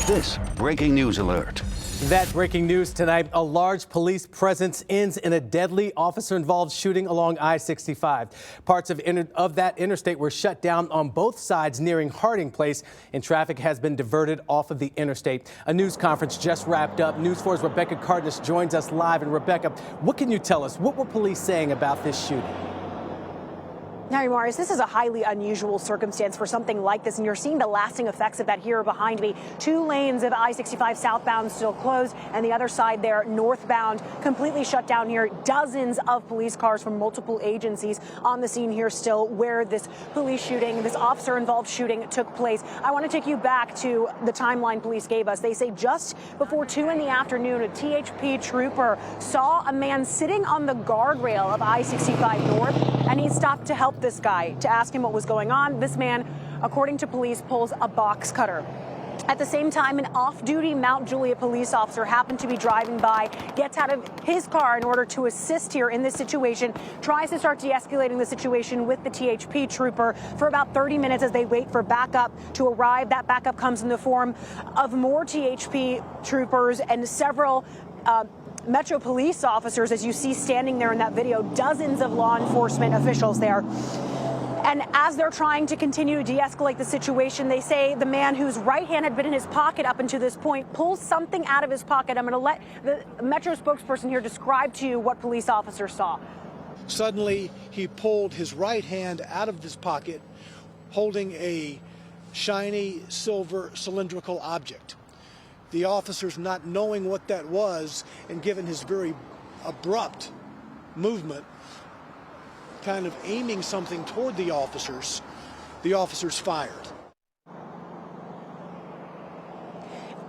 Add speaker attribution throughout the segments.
Speaker 1: This breaking news alert.
Speaker 2: That breaking news tonight, a large police presence ends in a deadly officer-involved shooting along I-65. Parts of that interstate were shut down on both sides nearing Harding Place, and traffic has been diverted off of the interstate. A news conference just wrapped up. News 4's Rebecca Cardenas joins us live. And Rebecca, what can you tell us? What were police saying about this shooting?
Speaker 3: Now, Marius, this is a highly unusual circumstance for something like this, and you're seeing the lasting effects of that here behind me. 2 lanes of I-65 southbound still closed, and the other side there, northbound, completely shut down here. Dozens of police cars from multiple agencies on the scene here still where this police shooting, this officer-involved shooting took place. I want to take you back to the timeline police gave us. They say just before 2 in the afternoon, a THP trooper saw a man sitting on the guardrail of I-65 North, and he stopped to help this guy, to ask him what was going on. This man, according to police, pulls a box cutter. At the same time, an off-duty Mount Juliet police officer happened to be driving by, gets out of his car in order to assist here in this situation, tries to start de-escalating the situation with the THP trooper for about 30 minutes as they wait for backup to arrive. That backup comes in the form of more THP troopers and several Metro police officers, as you see standing there in that video, dozens of law enforcement officials there. And as they're trying to continue to de-escalate the situation, they say the man whose right hand had been in his pocket up until this point pulls something out of his pocket. I'm going to let the Metro spokesperson here describe to you what police officers saw.
Speaker 4: Suddenly, he pulled his right hand out of his pocket, holding a shiny silver cylindrical object. The officers, not knowing what that was, and given his very abrupt movement, kind of aiming something toward the officers fired.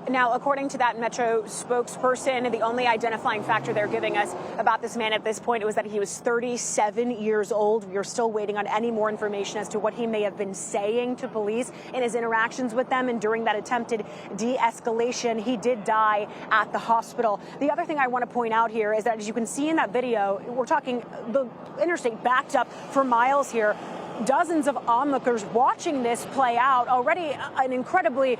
Speaker 3: Now, according to that Metro spokesperson, the only identifying factor they're giving us about this man at this point was that he was 37 years old. We are still waiting on any more information as to what he may have been saying to police in his interactions with them. And during that attempted de-escalation, he did die at the hospital. The other thing I want to point out here is that, as you can see in that video, we're talking the interstate backed up for miles here. Dozens of onlookers watching this play out. Already an incredibly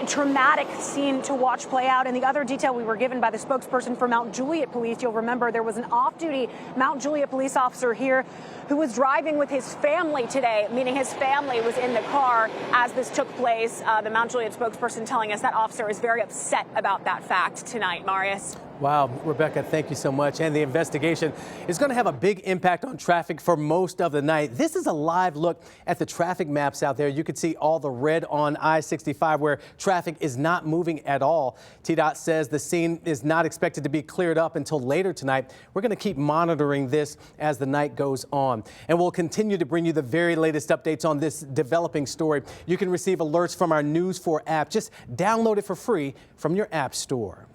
Speaker 3: traumatic scene to watch play out. And the other detail we were given by the spokesperson for Mount Juliet Police, you'll remember there was an off-duty Mount Juliet police officer here who was driving with his family today, meaning his family was in the car as this took place. The Mount Juliet spokesperson telling us that officer is very upset about that fact tonight. Marius.
Speaker 2: Wow, Rebecca, thank you so much. And the investigation is going to have a big impact on traffic for most of the night. This is a live look at the traffic maps out there. You can see all the red on I-65 where traffic is not moving at all. TDOT says the scene is not expected to be cleared up until later tonight. We're going to keep monitoring this as the night goes on. And we'll continue to bring you the very latest updates on this developing story. You can receive alerts from our News 4 app. Just download it for free from your app store.